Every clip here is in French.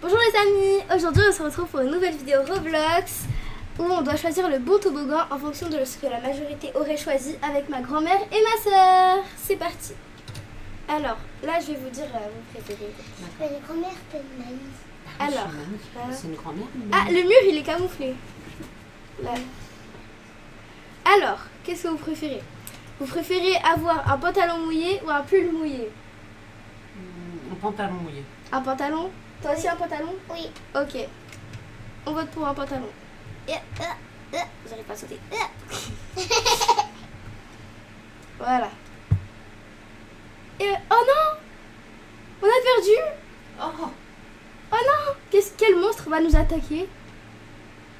Bonjour les amis, aujourd'hui on se retrouve pour une nouvelle vidéo Roblox où on doit choisir le bon toboggan en fonction de ce que la majorité aurait choisi avec ma grand-mère et ma soeur. C'est parti. Alors, là je vais vous dire vos préférés. La grand-mère peut maïs. Alors, c'est une grand-mère. ah, le mur il est camouflé. Là. Alors, qu'est-ce que vous préférez? Vous préférez avoir un pantalon mouillé ou un pull mouillé? Un pantalon mouillé. Un pantalon? Toi aussi un pantalon? Oui. Ok. On vote pour un pantalon. J'arrive pas à sauter. Voilà. Et, oh non! On a perdu! Oh, Oh non! Quel monstre va nous attaquer?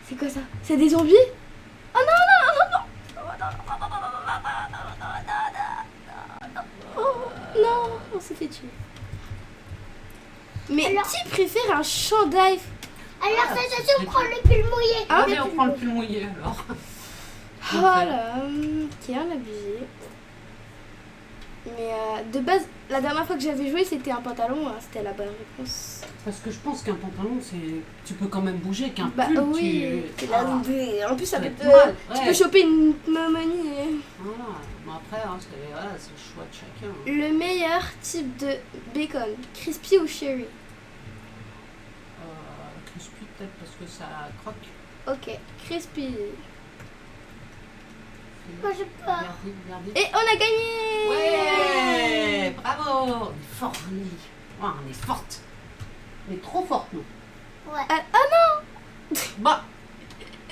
C'est quoi ça? C'est des zombies? Oh non, non, non, non! Oh non! On s'est fait tuer. Mais Alors- qui préfère un chandail? Alors, Ah, ça, c'est on très prend bien. le pull mouillé. Ah, allez, on prend le plus mouillé alors. Voilà, qui est un abusé. Mais de base, la dernière fois que j'avais joué, c'était un pantalon, hein, c'était la bonne réponse. Parce que je pense qu'un pantalon, c'est, tu peux quand même bouger. Qu'un Bah pull, oui, c'est la en plus ça peut être mal. tu Ouais. peux choper une pneumonie. Voilà. Mais après, hein, c'est le choix de chacun. Le meilleur type de bacon, crispy ou cherry? Crispy peut-être parce que ça croque. Ok, crispy. Moi, je peux. Regardez. Et on a gagné! Ouais, bravo. On est fort, Lily. Ouais, on est forte. On est trop forte, nous. Ouais. Ah non! Bah.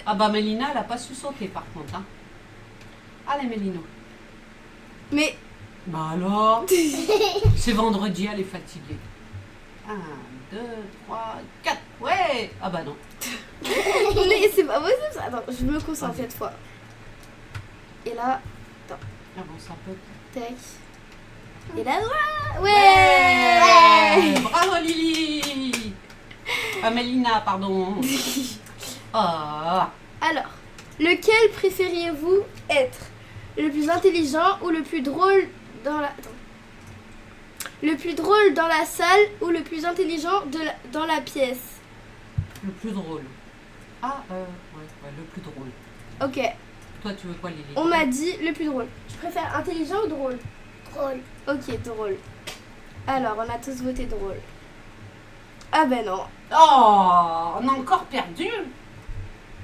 Ah bah Mélina, elle a pas su sauter par contre. Hein. Allez Mélino. Mais Bah alors. C'est vendredi, elle est fatiguée. 1, 2, 3, 4. Ouais. Ah bah non. mais c'est pas possible ça. Attends, je me concentre cette fois. Et là, Ah bon, ça peut. tac. Et là, ouais! Bravo Lily. Ah Mélina, pardon. Ah. Alors, lequel préfériez-vous être? Le plus intelligent ou le plus drôle dans la... Attends. Le plus drôle dans la salle ou le plus intelligent dans la pièce? Le plus drôle. Ah, ouais, le plus drôle. Ok, Toi, tu veux quoi Lily? on m'a dit le plus drôle. Tu préfères intelligent ou drôle? Drôle. Ok, drôle. Alors, on a tous voté drôle. Ah ben non. Oh, on a encore perdu.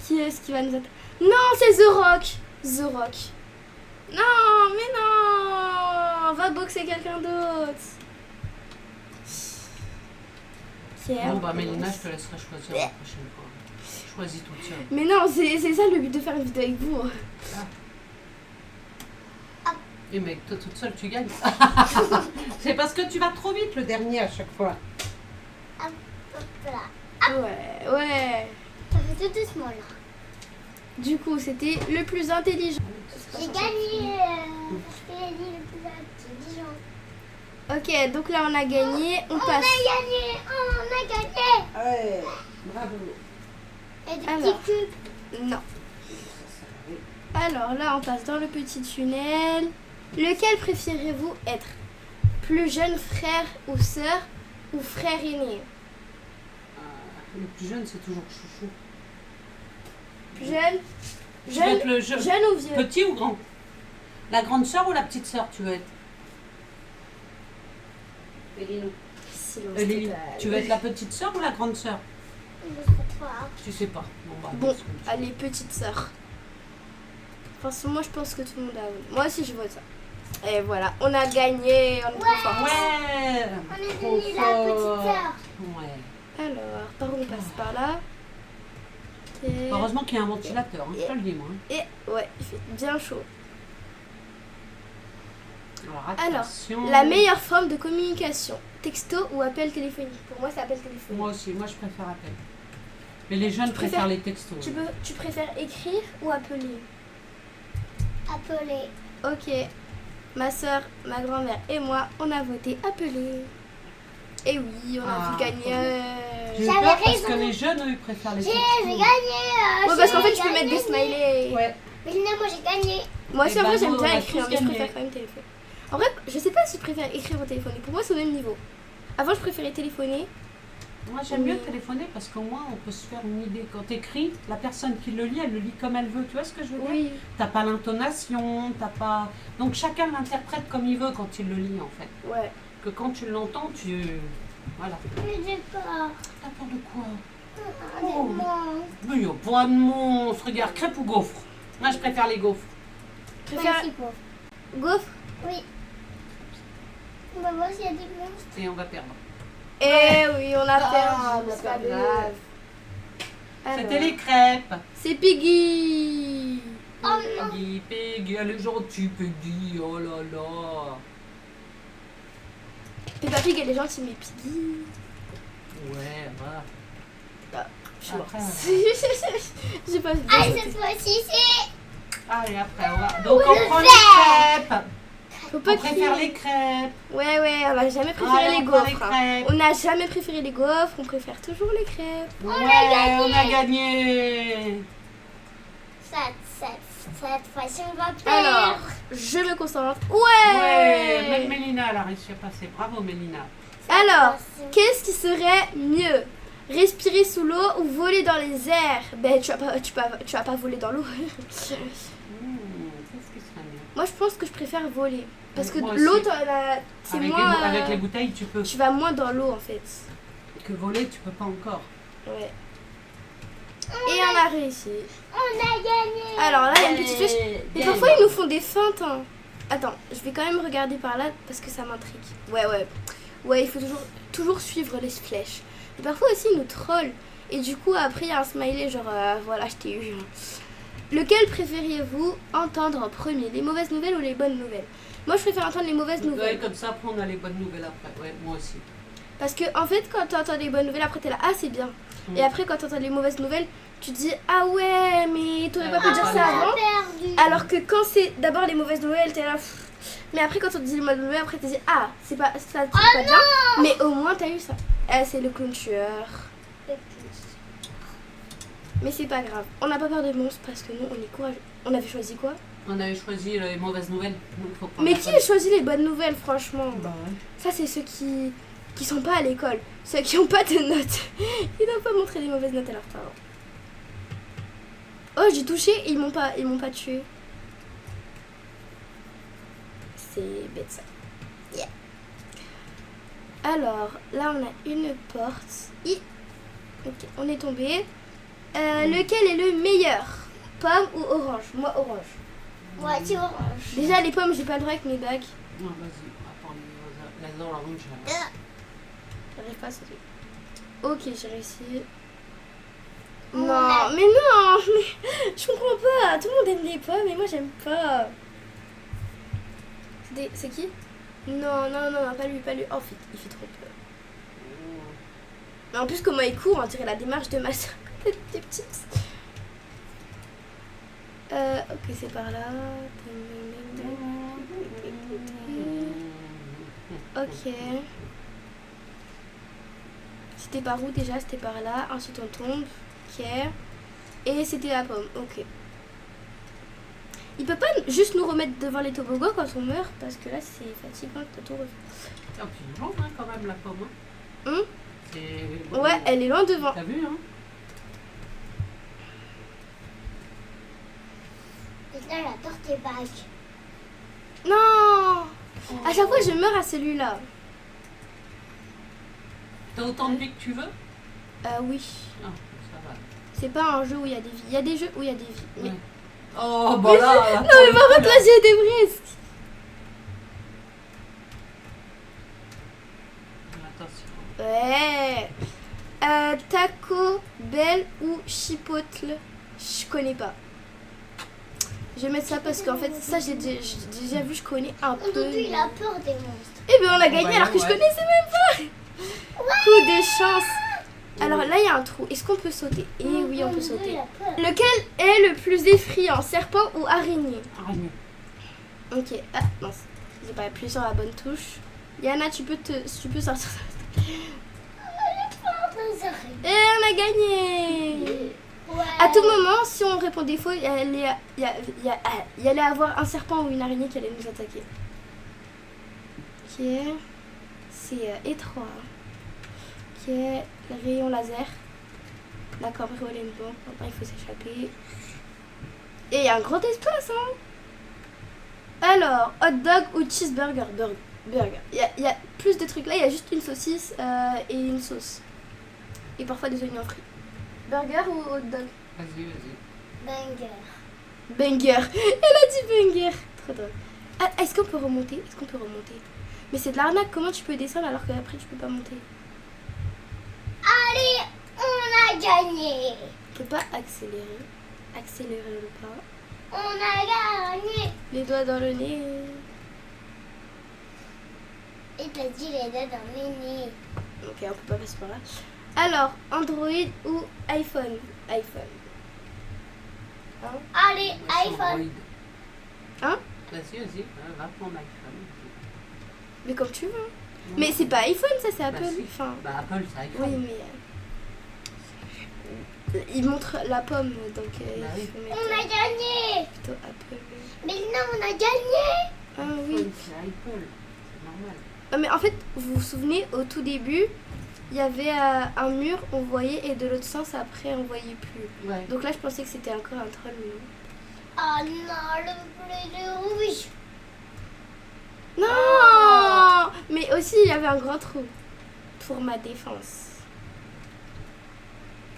Qui est-ce qui va nous attaquer? Non, c'est The Rock. The Rock. Non, mais non. Va boxer quelqu'un d'autre. Pierre. Bon bah Mélina, je te laisserai choisir la prochaine fois. Choisis toute seule. Mais non, c'est ça le but de faire une vidéo avec vous. Et mec, toi toute seule, tu gagnes. C'est parce que tu vas trop vite le dernier à chaque fois. Hop là. Ouais, ouais. Ça fait tout doucement là. Du coup, c'était le plus intelligent. J'ai gagné. Parce que j'ai dit le plus intelligent. Ok, donc là on a gagné. On On a passe. gagné. On a gagné. Ouais, bravo. Et des Alors. petits cubes. Non. Alors là, on passe dans le petit tunnel. Lequel préférez-vous être? Plus jeune frère ou sœur ou frère aîné? Le plus jeune, c'est toujours chouchou. Jeune? Tu veux être le jeune, Jeune ou vieux? petit ou grand? La grande sœur ou la petite sœur, tu veux être? Lily, Silence Lily, total. tu veux être la petite sœur ou la grande sœur? Je sais pas. Tu sais pas. Bon, bah, Bon, c'est comme tu allez, petite sœur. Enfin, moi, je pense que tout le monde a voté. Moi aussi, je vote ça. Et voilà, on a gagné. On est trop veux. forts. Ouais. On est Trop devenue la fort. petite sœur. Ouais. Alors, par où on passe par là? Et... Heureusement qu'il y a un ventilateur, hein, je te le dis moi. Et ouais, il fait bien chaud. Alors, attention. La meilleure forme de communication, texto ou appel téléphonique? Pour moi, c'est appel téléphonique. Moi aussi, moi je préfère appel. Mais les jeunes Tu préfères- préfèrent les textos. Tu préfères écrire ou appeler? Appelé. Ok, ma soeur, ma grand-mère et moi, on a voté appeler. Et oui, on a Ah, vu gagner. J'ai J'avais peur parce raison. que les jeunes, eux, ils préfèrent les J'ai textos. gagné. Ouais, parce qu'en fait, tu peux mettre des smileys. Ouais. Mais non, moi j'ai gagné. Moi aussi, Eh en vrai, ben, j'aime nous, on bien a écrire, tous mais je gagné. préfère quand même téléphoner. En vrai, je sais pas si je préfère écrire ou téléphoner. Pour moi, c'est au même niveau. Avant, je préférais téléphoner. Moi, j'aime mieux Oui. téléphoner parce qu'au moins, on peut se faire une idée. Quand tu écris, la personne qui le lit, elle le lit comme elle veut. Tu vois ce que je veux dire? Oui. T'as pas l'intonation, t'as pas... Donc, chacun l'interprète comme il veut quand il le lit, en fait. Ouais. Que quand tu l'entends, tu... Voilà. J'ai peur. T'as peur de quoi? Des monstres. Mais il n'y a pas de monstre. Regarde, crêpe ou gaufre? Moi, je préfère les gaufres. Tu préfères Merci, pauvre. gaufre? Oui. On va voir s'il y a des monstres. Et on va perdre. Eh oui, on a Ah, perdu. mais c'est pas pas grave. grave. Alors, C'était les crêpes. c'est Piggy. Oh non. Peggy, Peggy, elle est gentille, Peggy. Oh là là. Peppa Pig, elle est gentille, mais Piggy. Ouais, voilà. Je suis morte. Après, J'ai pas vu. Ah, cette fois-ci, c'est... Allez, après, on va... Donc, on le prend les vert. crêpes. Faut pas On préfère crier. les crêpes. Ouais, on a jamais préféré Allez, les on prend les gaufres. hein. crêpes. On n'a jamais préféré les gaufres, on préfère toujours les crêpes. Ouais, on a gagné. Cette fois-ci, on va perdre. Alors, je me concentre. Ouais, même Ouais. Mélina, elle a réussi à passer. Bravo, Mélina. Alors, Cette fois-ci- qu'est-ce qui serait mieux? Respirer sous l'eau ou voler dans les airs? Ben, tu vas pas voler dans l'eau. Qu'est-ce qui serait mieux? Moi, je pense que je préfère voler. Parce que Moi aussi. l'eau, c'est Avec, moins... avec les bouteilles, tu peux. Tu vas moins dans l'eau, en fait. Que voler, tu peux pas encore. Ouais. Et on a réussi. On a gagné. Alors là, il y a une petite flèche. Mais parfois, ils nous font des feintes. Hein. Attends, je vais quand même regarder par là parce que ça m'intrigue. Ouais, il faut toujours suivre les flèches. Mais parfois aussi, ils nous trollent. Et du coup, après, il y a un smiley genre, voilà, je t'ai eu. Lequel préfériez-vous entendre en premier? Les mauvaises nouvelles ou les bonnes nouvelles? Moi, je préfère entendre les mauvaises Ouais, nouvelles. comme ça, après, on a les bonnes nouvelles après. Ouais, moi aussi. Parce que, en fait, quand tu entends les bonnes nouvelles, après, t'es là, ah, c'est bien. Mm. Et après, quand tu entends les mauvaises nouvelles, tu te dis, ah ouais, mais t'aurais pas Ah, pu dire on ça a avant. perdu. Alors que quand c'est d'abord les mauvaises nouvelles, t'es là. Pff. Mais après, quand on te dit les mauvaises nouvelles, après, tu te dis, ah, c'est pas, ça, c'est pas bien. Mais au moins, t'as eu ça. Ah, c'est le clown tueur. Mais c'est pas grave. On n'a pas peur des monstres parce que nous, on est courageux. On avait choisi quoi? On avait choisi les mauvaises nouvelles. Donc, faut prendre Mais la qui bonne. a choisi les bonnes nouvelles, franchement? Bah ouais. Ça, c'est ceux qui sont pas à l'école. Ceux qui ont pas de notes. Ils doivent pas montrer des mauvaises notes à leurs parents. Oh, j'ai touché et ils m'ont pas tué. C'est bête ça. Yeah. Alors, là on a une porte. Ok, on est tombé. Lequel est le meilleur? Pomme ou orange? Moi, orange. Moitié orange. Déjà, les pommes, j'ai pas le droit avec mes bagues. Non, vas-y, attends, les oranges. J'arrive pas à sauter. Ok, j'ai réussi. On Non, a- mais non, mais je comprends pas. Tout le monde aime les pommes, mais moi j'aime pas. C'est qui? Non, pas lui. Oh, il fait trop peur. Mais en plus, comment il court, on dirait la démarche de ma soeur quand elle était petite. Ok, c'est par là. Ok. C'était par où déjà? C'était par là. Ensuite on tombe. Ok. Et c'était la pomme. Ok. Il peut pas juste nous remettre devant les toboggans quand on meurt parce que là c'est fatigant de tout refaire. Tiens, tu loin, hein, quand même, la pomme. Hein. Hum? C'est... Ouais, elle est loin devant. T'as vu, hein? Et là, la torte est bague. Non. À chaque fois je meurs à celui-là. T'as autant de vie que tu veux? Oui. Ah, ça va. C'est pas un jeu où il y a des vies. Il y a des jeux où il y a des vies. Mais... Ouais. Oh, bah là, Non mais par contre là j'ai des brisques. Attention. Ouais. Taco Bell ou Chipotle? Je connais pas. Je vais mettre ça parce qu'en fait ça j'ai déjà vu, je connais un peu. Doudou, il a peur des monstres. Eh ben on a gagné bah, alors que je ouais. connaissais même pas. Coup de chance. Alors là il y a un trou. Est-ce qu'on peut sauter? Eh oui on peut Doudou, sauter. il a peur. Lequel est le plus effrayant? Serpent ou araignée? Araignée. Ok. Ah mince. J'ai pas appuyé sur la bonne touche. Yana tu peux sortir. Et on a gagné. Ouais. À tout moment, si on répondait faux, il y allait avoir un serpent ou une araignée qui allait nous attaquer. Ok. C'est étroit. Ok. le rayon laser. La cambriole une banque. Maintenant, il faut s'échapper. Et il y a un grand espace, hein. Alors, hot dog ou cheeseburger? Burger. Il y a plus de trucs là. Il y a juste une saucisse et une sauce. Et parfois des oignons frits. Burger ou hot dog? Vas-y. Banger. Banger. Elle a dit banger. Trop drôle. Ah, est-ce qu'on peut remonter? Mais c'est de l'arnaque. Comment tu peux descendre alors qu'après tu peux pas monter? Allez, on a gagné. On peut pas accélérer. Accélérer le pas. On a gagné. Les doigts dans le nez. Et t'as dit les deux dans le nez. Ok, on peut pas passer par là. Alors, Android ou iPhone? iPhone. Hein? Allez, iPhone. Android. Hein? Vas-y, va prendre iPhone. Mais comme tu veux. Mais c'est pas iPhone, ça, c'est Apple. si. Enfin, Bah Apple, c'est iPhone. oui, mais il montre la pomme, donc Bah il oui. faut On mettre a gagné. plutôt Apple. Mais non, on a gagné. Ah oui. iPhone, c'est Apple. C'est normal. Ah, mais en fait, vous vous souvenez, au tout début, il y avait un mur, on voyait, et de l'autre sens, après, on voyait plus. Ouais. Donc là, je pensais que c'était encore un troll, mais non. Oh non, le bleu et le rouge. Non. Mais aussi, il y avait un grand trou pour ma défense.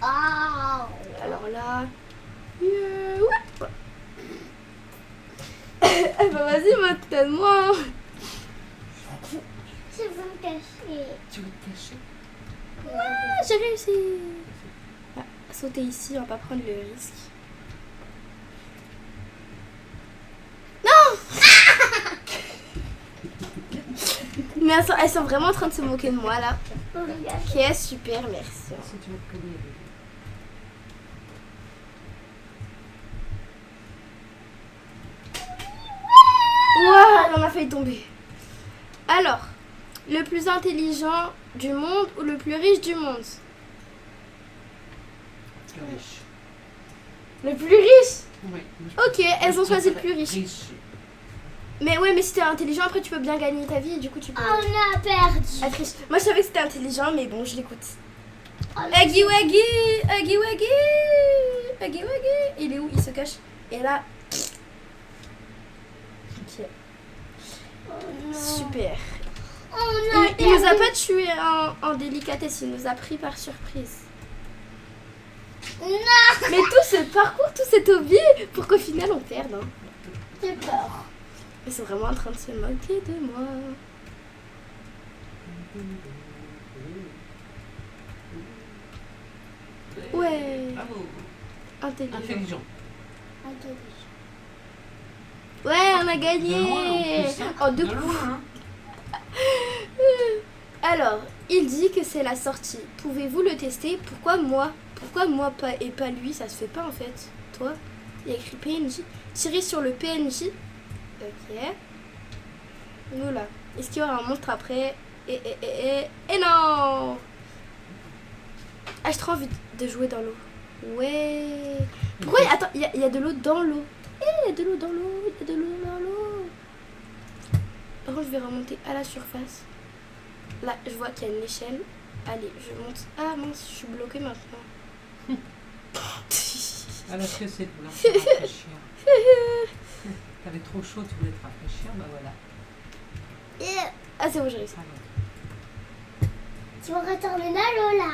Oh. Alors là... ouais. Eh ben vas-y, donne-moi. Je veux me cacher. Tu veux te cacher? Ah, j'ai réussi. Ah, sauter ici, on va pas prendre le risque. Non. Mais elles sont vraiment en train de se moquer de moi là. Ok, super, merci. Si tu veux te cogner. Ouah, on a failli tomber. Alors, le plus intelligent du monde ou le plus riche du monde? Le riche. Le plus riche? Oui. Ok, elles ont choisi le plus riche. Riche. Mais ouais, mais si t'es intelligent, après tu peux bien gagner ta vie et du coup tu peux On a perdu. être riche. Moi je savais que c'était intelligent, mais bon, je l'écoute. Oh, Huggy Wuggy, Huggy Wuggy, Huggy Wuggy. Il est où? Il se cache. Et là... Ok, oh non. super. On a Il nous a perdu. pas tué en délicatesse, il nous a pris par surprise. Non. Mais tout ce parcours, tout cet hobby, pour qu'au final on perde. Hein. J'ai peur. Ils sont vraiment en train de se moquer de moi. Ouais, Bravo. intelligent. Intelligent. Ouais, on a De gagné. loin, en plus, hein. En deux De coups. loin, hein. Alors, il dit que c'est la sortie. Pouvez-vous le tester? Pourquoi moi pas et pas lui? Ça se fait pas en fait. Toi, il y a écrit PNJ. Tirer sur le PNJ. Ok. Nous là. Est-ce qu'il y aura un monstre après? Et non! Ah, j'ai trop envie de jouer dans l'eau. Ouais. Pourquoi? Attends, il y a de l'eau dans l'eau. Il y a de l'eau dans l'eau. Il y a de l'eau dans l'eau. Par contre, je vais remonter à la surface. Là, je vois qu'il y a une échelle. Allez, je monte. Ah mince, je suis bloquée maintenant. Alors que c'est pour te rafraîchir. T'avais trop chaud, tu voulais te rafraîchir, bah voilà. Ah, c'est bon, j'ai réussi. Alors, Tu vas retourner dans l'eau là.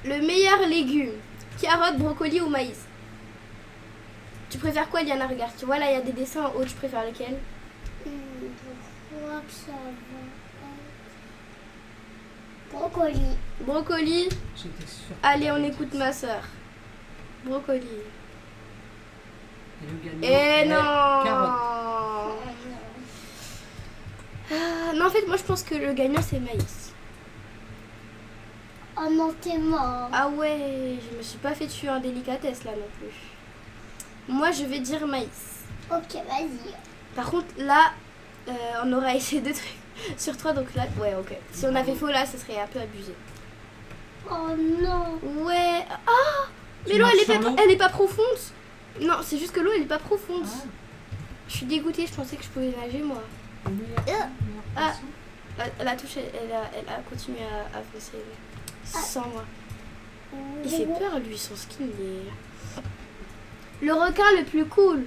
Le meilleur légume, carotte, brocoli ou maïs? Tu préfères quoi, Liana? Regarde, tu vois là, il y a des dessins en haut, tu préfères lequel? Je crois que ça va. Brocoli. Brocoli. j'étais sûre. Allez, on écoute ma soeur. Brocoli. Et le gagnant Et est non! Carotte. Ah, non, en fait, moi je pense que le gagnant c'est maïs. Oh non, t'es mort. Ah ouais, je me suis pas fait tuer en délicatesse là non plus. Moi je vais dire maïs. Ok, vas-y. Par contre là, on aura essayé deux trucs sur 3, donc là, ouais, ok. Si on avait faux là, ce serait un peu abusé. Oh non. Ouais. Ah, mais Tu l'eau marches sur l'eau elle est pas profonde. Non, c'est juste que l'eau elle est pas profonde. Ah, Je suis dégoûtée, je pensais que je pouvais nager moi. le meilleur- Ah. meilleure façon. La touche, elle a continué à avancer. Sans moi. Il fait peur, lui, son skin. Le requin le plus cool.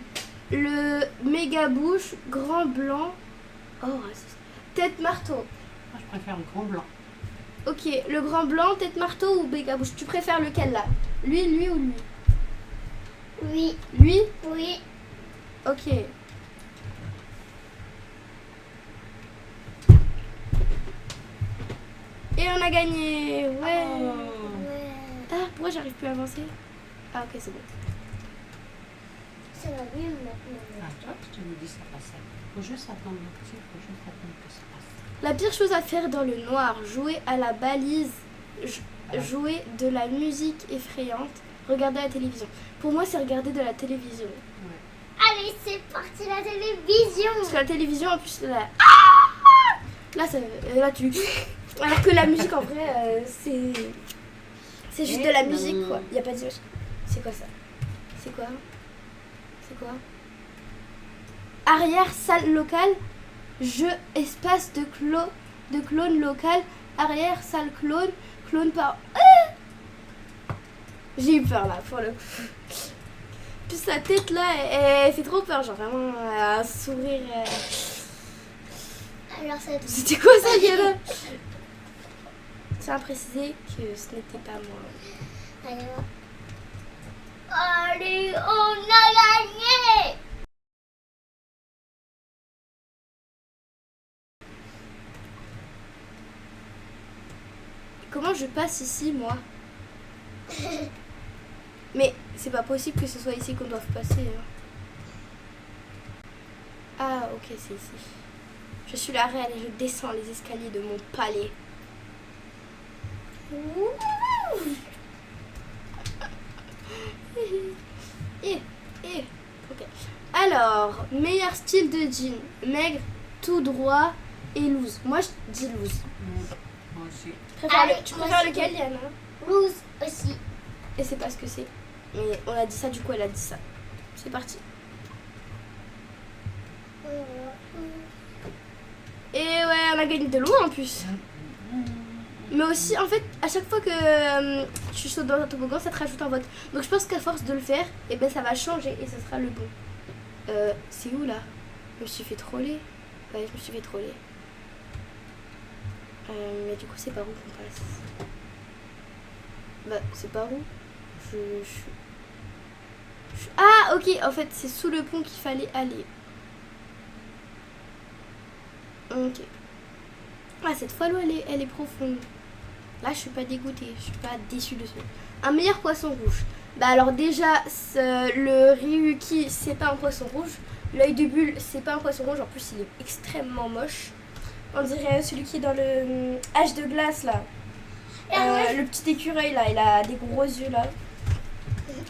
Le méga bouche, grand blanc. Oh, raciste. Tête marteau. Moi, je préfère le grand blanc. Ok, le grand blanc, tête marteau ou méga bouche. Tu préfères lequel là? Lui ou lui? Oui, Lui? oui. Ok. Et on a gagné. Ouais. Ouais. Ah, pourquoi j'arrive plus à avancer? Ah, ok, c'est bon. Ça va mieux maintenant. Ah, toi, je te dis ça passait. Faut juste attendre un petit, faut juste attendre que ça passe. La pire chose à faire dans le noir, jouer à la balise, jouer de la musique effrayante, regarder la télévision. Pour moi, c'est regarder de la télévision. Allez, c'est parti la télévision. Parce que la télévision, en plus, là, là tu... Alors que la musique, en vrai, c'est juste de la musique, quoi. Il n'y a pas d'image. C'est quoi ça? C'est quoi? C'est quoi? Arrière, salle locale, jeu, espace de clone local, arrière, salle clone par... J'ai eu peur, là, pour le coup. Puis sa tête, là, elle fait trop peur, genre vraiment un sourire... Alors, c'est C'était quoi ça, Yana? Je tiens à préciser que ce n'était pas moi. Allez, allez, on a gagné. Comment je passe ici, moi? Mais c'est pas possible que ce soit ici qu'on doive passer. Hein. Ah, ok, c'est ici. Je suis la reine et je descends les escaliers de mon palais. Ok. Alors, meilleur style de jean. Maigre, tout droit et loose. Moi, je dis loose. Moi aussi. Tu préfères lequel, Yana? Rose aussi. Et c'est pas ce que c'est. Mais on a dit ça, du coup, elle a dit ça. C'est parti. Et ouais, on a gagné de loin en plus. Mais aussi, en fait, à chaque fois que tu sautes dans un toboggan, ça te rajoute un vote. Donc je pense qu'à force de le faire, et ben ça va changer et ça sera le bon. C'est où là? Je me suis fait troller. Ouais, je me suis fait troller. Mais du coup, c'est par où qu'on passe? Bah, c'est par où? Ah, ok, en fait, c'est sous le pont qu'il fallait aller. Ok. Ah, cette fois, l'eau, elle est profonde. Là, je suis pas dégoûtée, je suis pas déçue de ça. Un meilleur poisson rouge. Bah alors déjà, le Ryuki, c'est pas un poisson rouge. L'œil de bulle, c'est pas un poisson rouge. En plus, il est extrêmement moche. On dirait celui qui est dans le H de glace, là. Le petit écureuil, là, il a des gros yeux, là.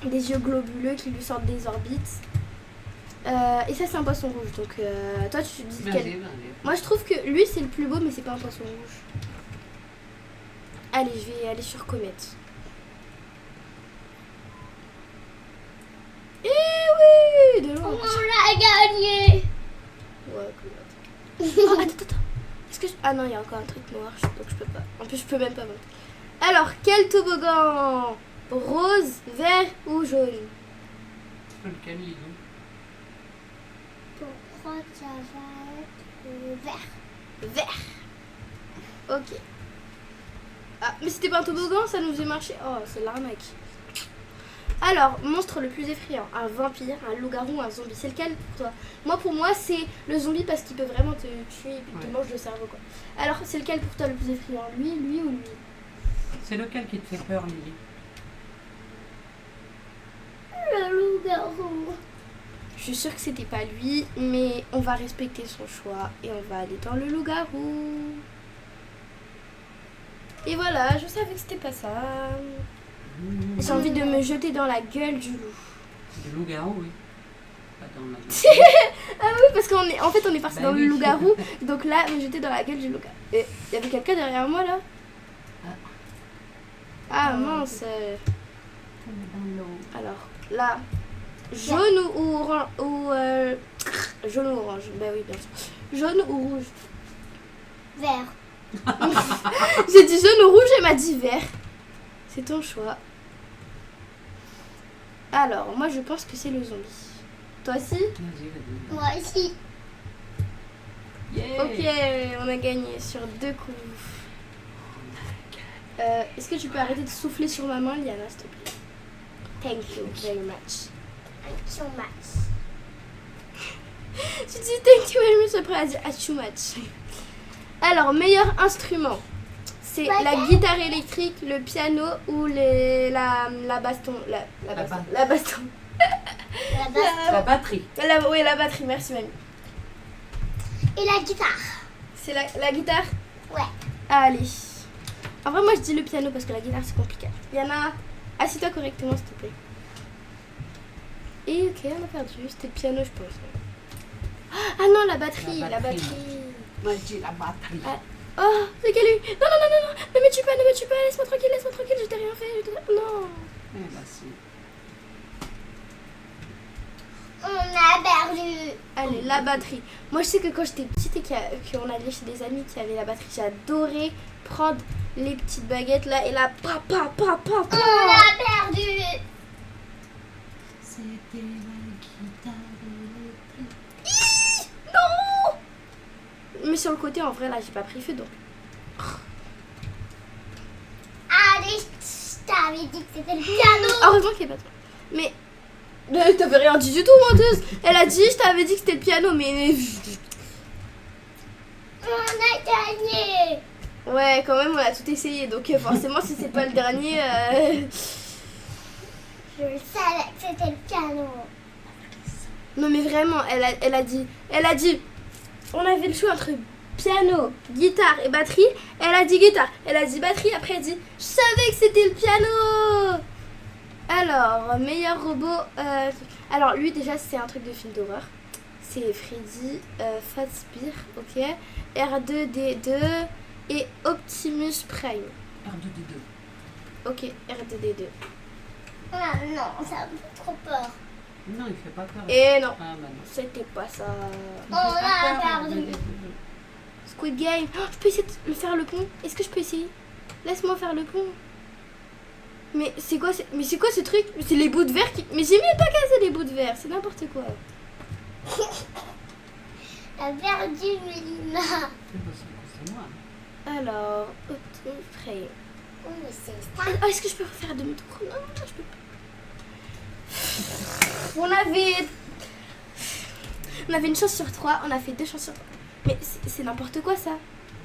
Des yeux globuleux qui lui sortent des orbites. Et ça, c'est un poisson rouge. Donc, toi, tu dis quel... Moi, je trouve que lui, c'est le plus beau, mais c'est pas un poisson rouge. Allez, je vais aller sur Comet. Eh oui, de loin. On l'a gagné. Ouais, Comet. Oh, attends. Est-ce que ah non, il y a encore un truc noir, donc je peux pas. En plus, je peux même pas monter. Alors, quel toboggan? Rose, vert ou jaune? Lequel, Lilo? Pourquoi ça va être vert? Vert. Ok. Ah, mais c'était pas un toboggan, ça nous faisait marcher. Oh, c'est l'arnaque. Alors, monstre le plus effrayant. Un vampire, un loup-garou, un zombie. C'est lequel pour toi? Moi, pour moi, c'est le zombie parce qu'il peut vraiment te tuer et puis te mange le cerveau, quoi. Alors, c'est lequel pour toi le plus effrayant? Lui ou lui? C'est lequel qui te fait peur, Lily? Le loup-garou. Je suis sûre que c'était pas lui, mais on va respecter son choix et on va aller dans le loup-garou. Et voilà, je savais que c'était pas ça. J'ai envie de me jeter dans la gueule du loup. Du loup-garou, oui. Pas dans la Ah oui, parce qu'on est, en fait, on est parti Bah dans oui. le loup-garou. Donc là, me jeter dans la gueule du loup-garou. Et il y avait quelqu'un derrière moi là? Ah mince. Dans l'eau. Alors là, jaune ou orange jaune ou orange? Bah oui, bien sûr. Jaune ou rouge? Vert. J'ai dit jaune ou rouge, elle m'a dit vert. C'est ton choix. Alors, moi je pense que c'est le zombie. Toi aussi? Vas-y, vas-y. Moi aussi. Yeah. Ok, on a gagné sur 2 coups. Est-ce que tu peux arrêter de souffler sur ma main, Liana, s'il te plaît? Thank you very much. So much. Tu dis thank you very much, après elle a dit too much. Alors, meilleur instrument. C'est la guitare électrique, le piano ou la baston. La baston. La baston. La batterie. Oui, la batterie, merci mamie. Et la guitare. C'est la guitare? Ouais. Allez. En vrai, moi je dis le piano parce que la guitare c'est compliqué. Yana, assis-toi correctement s'il te plaît. Et ok, on a perdu. C'était le piano, je pense. Ah non, la batterie. La batterie. Moi, je dis la batterie. Ah. Oh, c'est qu'elle est. Non, ne me tue pas, laisse-moi tranquille, je t'ai rien fait. Non. Eh ben, si. On a perdu. Allez, la batterie. Moi, je sais que quand j'étais petite et qu'on allait chez des amis qui avaient la batterie, j'adorais prendre les petites baguettes là et là, pa. On a perdu. C'était la guitare électrique. Non. Mais sur le côté, en vrai, là, j'ai pas pris feu donc. Allez, je t'avais dit que c'était le piano. Heureusement qu'il n'y a pas de... Mais... T'avais rien dit du tout, menteuse. Elle a dit, je t'avais dit que c'était le piano, mais... On a gagné. Ouais, quand même, on a tout essayé. Donc forcément, si c'est pas le dernier... Je savais que c'était le piano. Non, mais vraiment, elle a dit... On avait le choix entre piano, guitare et batterie. Elle a dit guitare. Elle a dit batterie. Après, elle dit, je savais que c'était le piano. Alors, meilleur robot... alors, lui, déjà, c'est un truc de film d'horreur. C'est Freddy Fazbear, ok. R2D2 et Optimus Prime. R2D2. Ok, R2D2. Ah non, ça me fait trop peur. Non, il fait pas peur. Et non, Ah, bah non. c'était pas ça. Il On fait pas a peur, perdu. R2D2. Squid Game. Oh, je peux essayer de faire le pont. Est-ce que je peux essayer? Laisse-moi faire le pont. Mais c'est quoi ce truc? C'est les bouts de verre qui... Mais j'ai même pas cassé les bouts de verre. C'est n'importe quoi. T'as perdu, Mélina. C'est moi. Alors, Optimus Prime. Oh, mais c'est ça. Ah, est-ce que je peux refaire demi-tour? Non, je peux pas. On avait une chance sur 3, on a fait 2 chances sur 3. Mais c'est n'importe quoi ça.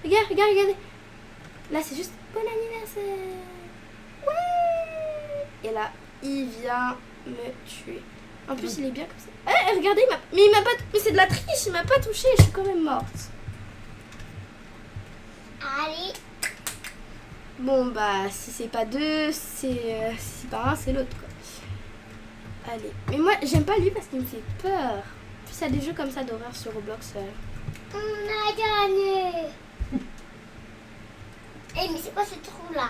Regardez. Là c'est juste bon anniversaire. Ouais. Et là, il vient me tuer. En plus, il est bien comme ça. Eh, regardez, il m'a pas... Mais c'est de la triche, il m'a pas touché, je suis quand même morte. Allez. Bon bah, si c'est pas 2, c'est... si c'est pas 1, c'est l'autre quoi. Allez. Mais moi, j'aime pas lui parce qu'il me fait peur. Puis il y a des jeux comme ça d'horreur sur Roblox. On a gagné. Eh, mais c'est quoi ce trou là?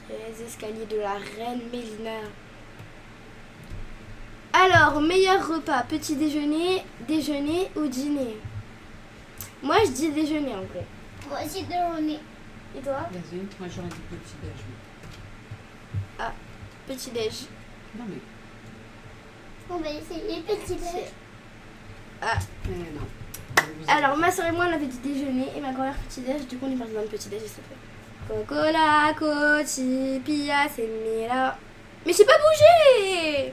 Les escaliers de la reine Mélina. Alors, meilleur repas, petit déjeuner, déjeuner ou dîner? Moi, je dis déjeuner en vrai. Moi aussi déjeuner. Et toi? Vas-y, moi j'aurais dit petit déj. Ah, petit déj. Non mais. On va essayer petit déj. Ah. Non. Alors, ma soeur et moi, on avait dit déjeuner et ma grand-mère petit déj. Du coup, on est parti dans le petit déj, s'il te plaît. Coca-Cola, Coty, Pia, c'est Mila. Mais j'ai pas bougé!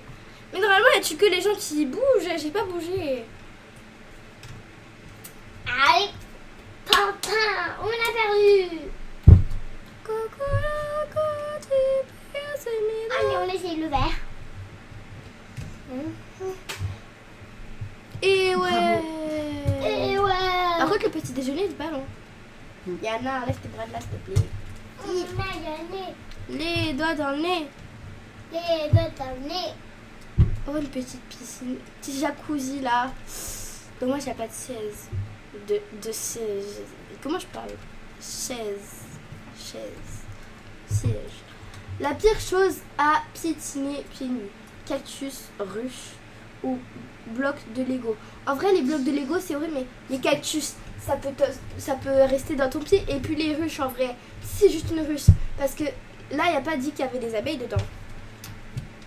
Mais normalement, il n'y a que les gens qui bougent. J'ai pas bougé. Allez, papa, on a perdu. Coca-Cola, Coty, Pia, c'est Mila. Allez, on essaye le verre. Et ouais. Et ouais. Par contre, le petit déjeuner, c'est pas long. Yana, lève tes bras de là, s'il te plaît. On a gagné. Les doigts dans le nez. Les deux dans le nez. Oh, une petite piscine. Petit jacuzzi là. Dommage, il n'y a pas de siège. De siège. Comment je parle? Chaise. Siège. La pire chose à piétiner pieds nus. Cactus, ruche ou bloc de Lego. En vrai, les blocs de Lego, c'est vrai, mais les cactus, ça peut rester dans ton pied. Et puis les ruches, en vrai, c'est juste une ruche. Parce que là, il n'y a pas dit qu'il y avait des abeilles dedans.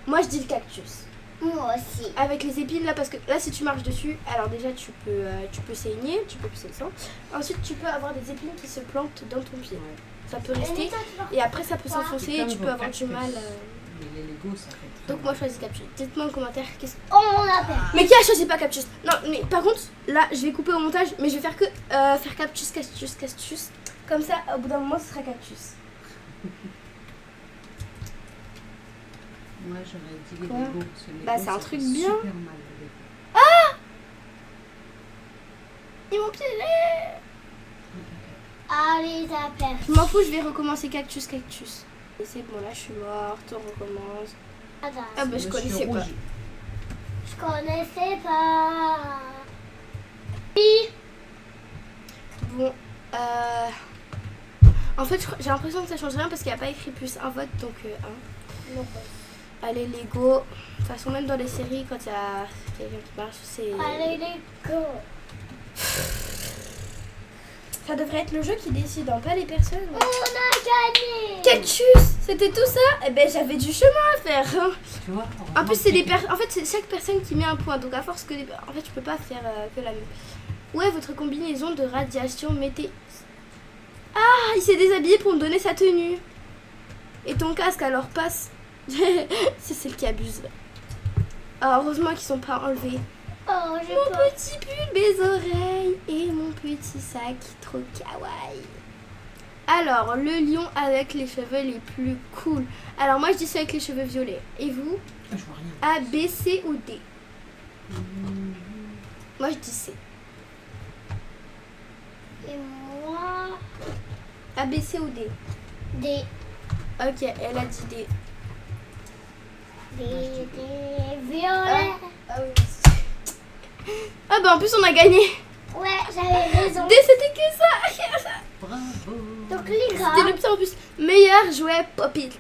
Moi, je dis le cactus. Moi aussi. Avec les épines là, parce que là, si tu marches dessus, alors déjà, tu peux saigner, tu peux pousser le sang. Ensuite, tu peux avoir des épines qui se plantent dans ton pied. Ça peut rester. Et après, ça peut s'enfoncer et tu peux avoir du mal. Les Lego, ça fait très Donc moi je choisis Cactus. Dites-moi en commentaire qu'est-ce que... Oh, on a perdu. Mais qui a choisi pas Cactus? Non mais par contre là je vais couper au montage, mais je vais faire que faire Cactus. Comme ça au bout d'un moment ce sera Cactus. Moi j'aurais dit les Quoi? Lego. Parce que les Bah, Lego, c'est un ça truc fait bien. super mal, les Lego. Ils m'ont piégé. Allez, t'as perdu. Je m'en fous, je vais recommencer Cactus. Et c'est bon là je suis morte, on recommence. Attends, Ah bah je Monsieur connaissais pas. Rouge. je connaissais pas. Bon en fait j'ai l'impression que ça change rien parce qu'il n'y a pas écrit plus un vote donc 1. Non. Allez Lego. De toute façon même dans les séries quand il y a quelqu'un qui marche c'est... Allez, les go. Ça devrait être le jeu qui décide, hein, pas les personnes. On a gagné. Cactus, c'était tout ça? Eh ben j'avais du chemin à faire. Hein. Tu vois, En plus c'est des en fait c'est chaque personne qui met un point, donc à force que les... En fait tu peux pas faire que la même. Où est votre combinaison de radiation mettez... Ah, il s'est déshabillé pour me donner sa tenue. Et ton casque alors passe. C'est celle qui abuse. Ah, heureusement qu'ils sont pas enlevés. Oh, j'ai Mon pas. petit pull, mes oreilles et mon petit sac trop kawaii. Alors, le lion avec les cheveux les plus cool. Alors, moi, je dis ça avec les cheveux violets. Et vous? Je vois rien. A, B, C ou D? Moi, je dis C. Et moi, A, B, C ou D? des Ok, elle a dit D. violets. Ah oui. Ah bah, en plus, on a gagné. Ouais, j'avais raison. D, c'était que ça. Bravo. Donc, les gars, C'était le petit en plus. Meilleur jouet Pop-It.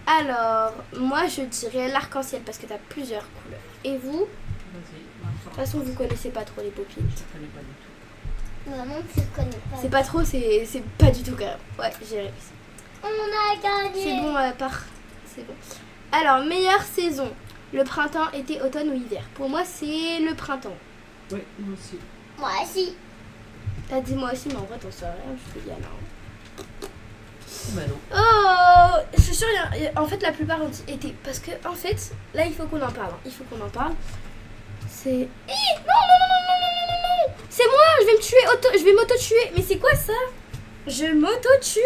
Alors, moi, je dirais l'arc-en-ciel parce que t'as plusieurs couleurs. Et vous? Vas-y. De toute façon, vous connaissez pas trop les Pop-It. Je connais pas du tout. moi non plus, je connais pas. C'est pas trop, c'est pas du tout quand même. Ouais, j'ai réussi. On a gagné. C'est bon, c'est bon. Alors, meilleure saison. Le printemps, été, automne ou hiver? Pour moi, c'est le printemps. Oui, moi aussi. Moi aussi. T'as dit moi aussi, mais en vrai, t'en sais rien, je te dis alors. Bah non. Oh, je suis sûre, en fait, la plupart ont dit été. Parce que, en fait, là, il faut qu'on en parle. Il faut qu'on en parle. C'est... Hi, non. C'est moi, je vais me tuer, je vais m'auto-tuer. Mais c'est quoi ça? Je m'auto-tue.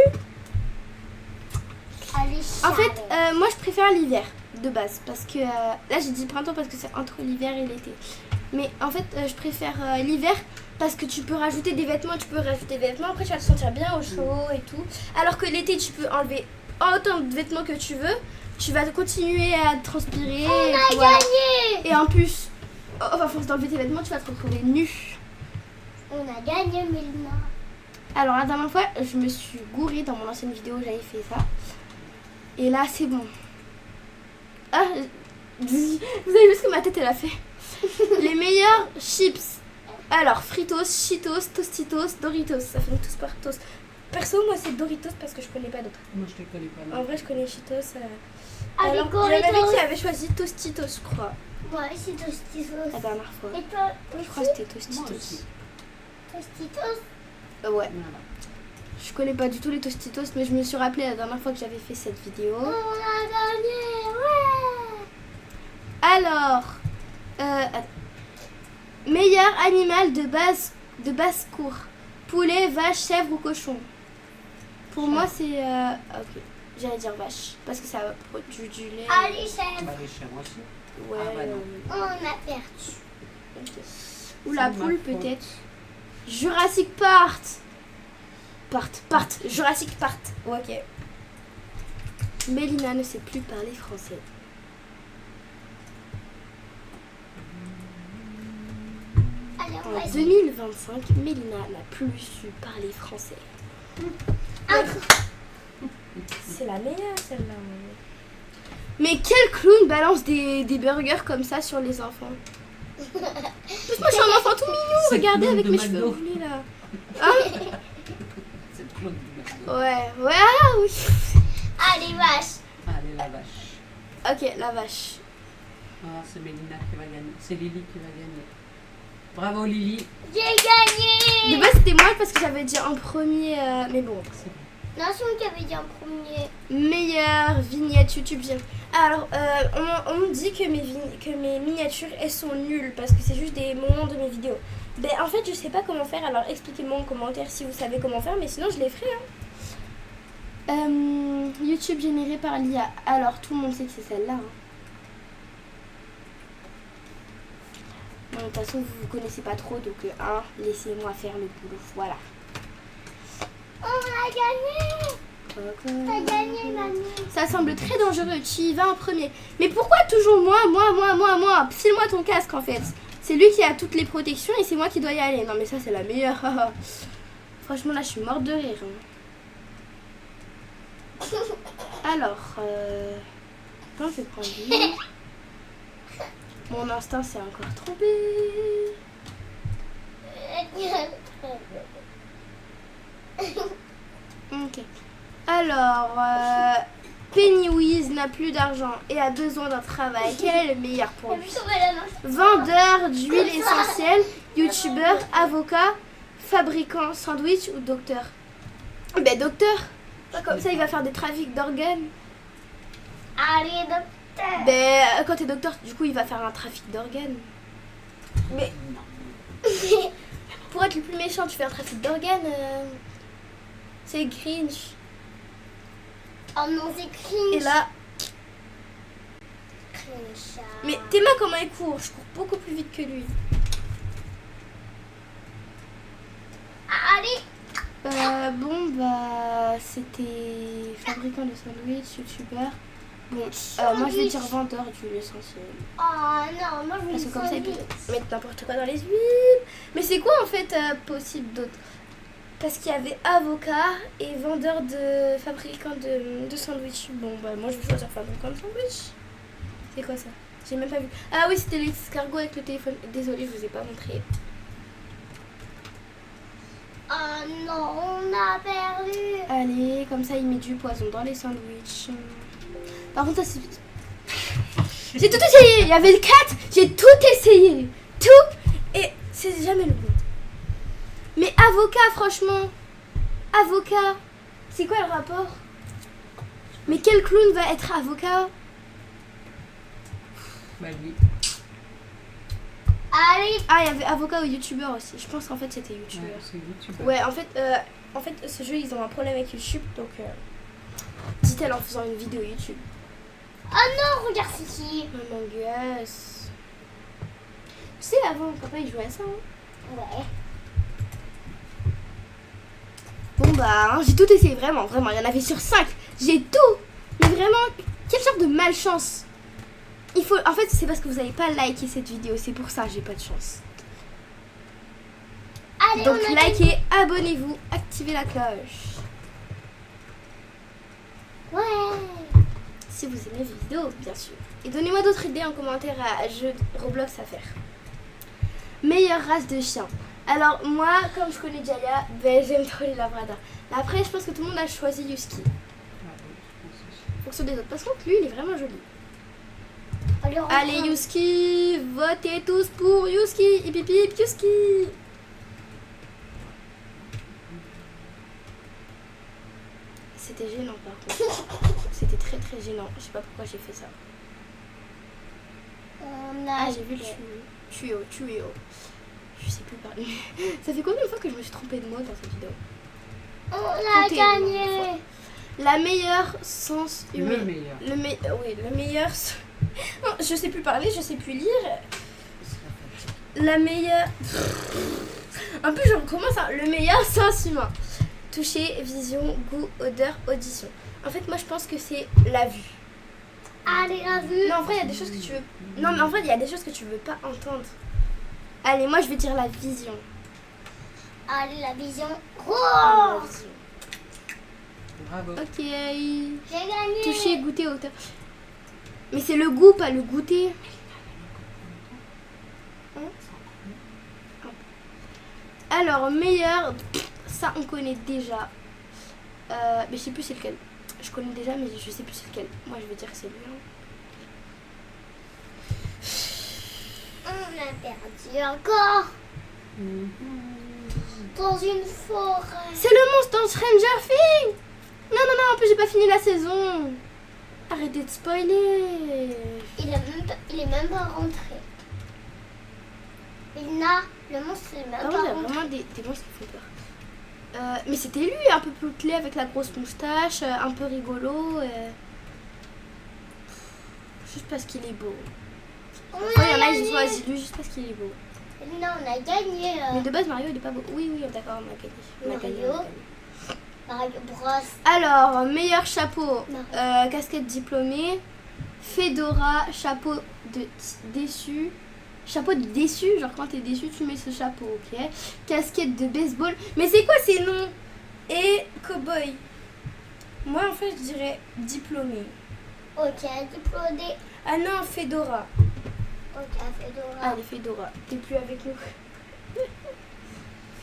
Allez, En fait, moi, je préfère l'hiver, de base. Parce que, là, j'ai dit printemps parce que c'est entre l'hiver et l'été. Mais, en fait, je préfère l'hiver parce que tu peux rajouter des vêtements. Après, tu vas te sentir bien au chaud et tout. Alors que l'été, tu peux enlever autant de vêtements que tu veux. Tu vas continuer à transpirer. on a voilà. gagné. Et en plus, à force d'enlever tes vêtements, tu vas te retrouver nu. On a gagné, Milna. Alors, la dernière fois, je me suis gourée dans mon ancienne vidéo, j'avais fait ça. Et là, c'est bon. Ah, vous avez vu ce que ma tête, elle a fait. Les meilleurs chips. Alors, Fritos, Cheetos, Tostitos, Doritos. Ça fait tous par toast. Perso, moi, c'est Doritos parce que je connais pas d'autres. Moi, je te connais pas. En vrai, je connais Cheetos. Allez, Alors, il y en avait Doritos. qui avait choisi Tostitos, je crois, Moi aussi, Tostitos. la dernière fois. Et toi Je crois que c'était Moi Tostitos. aussi. Tostitos. Ouais. Voilà. Je connais pas du tout les Tostitos, mais je me suis rappelé la dernière fois que j'avais fait cette vidéo. On a gagné. Ouais. Alors, attends. Meilleur animal de basse-cour. Poulet, vache, chèvre ou cochon? Pour moi, c'est... ok, j'allais dire vache, parce que ça produit du lait. Allez, chef. Bah, les chiens aussi. Ouais. Ah, bah non. On a perdu. Ok. Ou la C'est ma poule, faute. peut-être. Jurassic Park. Jurassic Park. Ok. Mélina ne sait plus parler français. Allez, on En va 2025, Mélina n'a plus su parler français. C'est la meilleure, celle-là. Mais quel clown balance des burgers comme ça sur les enfants? En plus, moi, je suis un enfant tout mignon. C'est Regardez clown avec de mes McDo. cheveux roulés, là. Hein? C'est le clown du McDo. Ouais, ah oui. Allez, vache. Allez, la vache. Ok, la vache. Ah, c'est Mélina qui va gagner. C'est Lily qui va gagner. Bravo, Lily. J'ai gagné. De base, c'était moi parce que j'avais dit en premier. Mais bon. C'est bon. Non, c'est moi qui avais dit en premier. Meilleure vignette YouTube. Alors, on me dit que mes miniatures, elles sont nulles parce que c'est juste des moments de mes vidéos. Ben, en fait, je sais pas comment faire. Alors, expliquez-moi en commentaire si vous savez comment faire. Mais sinon, je les ferai. YouTube généré par l'IA. Alors, tout le monde sait que c'est celle-là. Bon, de toute façon, vous connaissez pas trop. Donc, laissez-moi faire le boulot. Voilà. On a gagné. T'as gagné, mamie. Ça semble très dangereux, tu y vas en premier. Mais pourquoi toujours moi? File-moi ton casque en fait. C'est lui qui a toutes les protections et c'est moi qui dois y aller. Non mais ça c'est la meilleure. Franchement là je suis morte de rire. Alors, non, je vais prendre lui. Mon instinct s'est encore trompé. Ok. Alors, Pennywise n'a plus d'argent et a besoin d'un travail. Quel est le meilleur pour lui? Vendeur d'huile essentielle, youtubeur, avocat, fabricant sandwich ou docteur? Ben docteur. Comme ça il va faire des trafics d'organes. Allez, docteur. Ben quand t'es docteur du coup il va faire un trafic d'organes. Mais pour être le plus méchant tu fais un trafic d'organes. C'est cringe. Oh non, c'est cringe. Et là, Cringe. mais Théma comment il court? Je cours beaucoup plus vite que lui. Allez. Bon bah c'était fabricant de sandwich, youtubeur. Bon, moi je vais dire vendeur d'huile essentielle. Oh non, moi je veux Parce que comme ça il peut sandwich. mettre n'importe quoi dans les huiles. Mais c'est quoi en fait possible d'autre? Parce qu'il y avait avocat et vendeur de fabricant de sandwich. Bon bah moi je vais choisir fabricant de sandwich. C'est quoi ça? J'ai même pas vu. Ah oui c'était l'escargot avec le téléphone. Désolée je vous ai pas montré. Oh non, on a perdu. Allez, comme ça il met du poison dans les sandwichs. Par contre, ça c'est... J'ai tout essayé, il y avait le 4, j'ai tout essayé. Tout, et c'est jamais le bon. Mais avocat, franchement. Avocat, c'est quoi le rapport? Mais quel clown va être avocat? Bah lui. Allez. Ah, il y avait avocat ou youtubeur aussi. Je pense qu'en fait c'était youtubeur. Ouais, c'est youtubeur. Ouais, en fait, ce jeu, ils ont un problème avec YouTube, donc dit-elle en faisant une vidéo YouTube. Oh non, regarde ceci. Maman gosse. Tu sais, avant, papa, il jouait à ça, hein. Ouais. Bon, bah, hein, j'ai tout essayé, vraiment, il y en avait sur 5. J'ai tout. Mais vraiment, quelle sorte de malchance. Il faut... En fait, c'est parce que vous n'avez pas liké cette vidéo, c'est pour ça, j'ai pas de chance. Allez, Donc, on a likez, abonnez-vous, activez la cloche. Ouais. Si vous aimez les vidéos, bien sûr. Et donnez-moi d'autres idées en commentaire à jeux Roblox à faire. Meilleure race de chien. Alors moi, comme je connais Jaya, ben, j'aime trop les labradors. Après, je pense que tout le monde a choisi Husky. Ouais, oui, je pense aussi. En fonction des autres. Parce que lui, il est vraiment joli. Alors, Allez Husky, votez tous pour Husky. Hip hip hip, Husky. C'était gênant par contre. C'était très très gênant. Je sais pas pourquoi j'ai fait ça. on a Ah, j'ai vu le tuyau. Je sais plus parler. Ça fait combien de fois que je me suis trompée de mots dans cette vidéo? On a Comptez, gagné. une fois. La meilleure sens humain. Le meilleur. Oui, le meilleur. Non, je sais plus parler, je sais plus lire. C'est la fatigue. La meilleure. En plus, je recommence. Hein. Le meilleur sens humain. Toucher, vision, goût, odeur, audition. En fait, moi, je pense que c'est la vue. Allez, la vue. Non, en vrai, il y a des choses que tu veux. Non, mais en vrai, il y a des choses que tu veux pas entendre. Allez, moi, je vais dire la vision. Allez, la vision. La Oh, vision. Bravo. Ok. j'ai gagné. Toucher, goûter, odeur. Mais c'est le goût, pas le goûter. Alors, meilleur, ça on connaît déjà. Mais je sais plus c'est lequel. Je connais déjà, mais je sais plus c'est lequel. Moi, je vais dire que c'est lui. On a perdu encore dans une forêt. C'est le monstre dans Stranger Things. Non, non, non, en plus, j'ai pas fini la saison. Arrêtez de spoiler. Il est même pas rentré. Le monstre il est même Ah oui, pas il y a rentré. vraiment des monstres qui font peur. Mais c'était lui, un peu plus clé avec la grosse moustache, un peu rigolo. Juste parce qu'il est beau. Parfois, il y en a qui choisissent lui juste parce qu'il est beau. Non, on a gagné. Mais de base, Mario, il est pas beau. Oui, oui, d'accord, on a gagné. On a gagné, on a Mario. gagné. Mario Bros. Alors, meilleur chapeau, Mario. casquette diplômée, Fedora, chapeau de déçu. Chapeau de déçu, genre quand t'es déçu, tu mets ce chapeau, ok. Casquette de baseball. Mais c'est quoi ces noms? Et cowboy. Moi, en fait, je dirais diplômé. Ok, diplômé. Ah non, Fedora. Ok, Fedora. Allez, Fedora, t'es plus avec nous.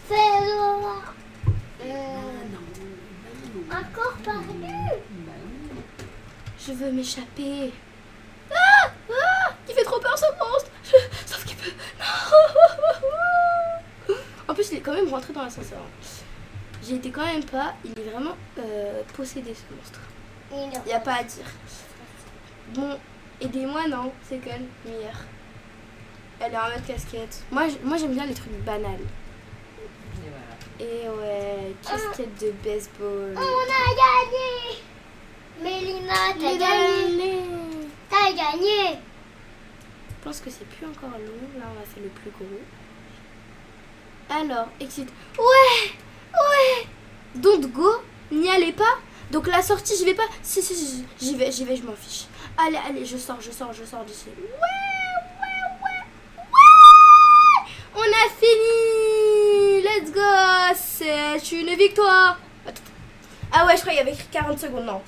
Fedora. Non. Encore perdu. Bah non. Je veux m'échapper. Ah, ah, il fait trop peur ce monstre. Sauf qu'il peut. Non. En plus, il est quand même rentré dans l'ascenseur. J'y étais quand même pas. Il est vraiment possédé ce monstre. Il n'y a pas à dire. Bon, aidez-moi, non, c'est quelle meilleure. Elle est en mode casquette. Moi j'aime bien les trucs banals. Et voilà. Et ouais, casquette de baseball. On a gagné. Mélina, t'as gagné. T'as gagné. Je pense que c'est plus encore long. Là, on a fait le plus gros. Alors, excite. Ouais. Don't go. N'y allez pas. Donc la sortie, je vais pas. Si, j'y vais, je m'en fiche. Allez, je sors d'ici. Ouais. On a fini. Let's go. C'est une victoire. Attends. Ah ouais, je crois qu'il y avait écrit 40 secondes. Non.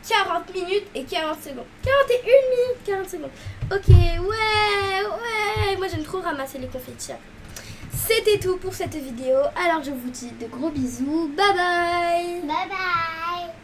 40 minutes et 40 secondes. 41 minutes, 40 secondes. Ok, ouais. Moi, j'aime trop ramasser les confettis. C'était tout pour cette vidéo. Alors, je vous dis de gros bisous. Bye bye. Bye bye.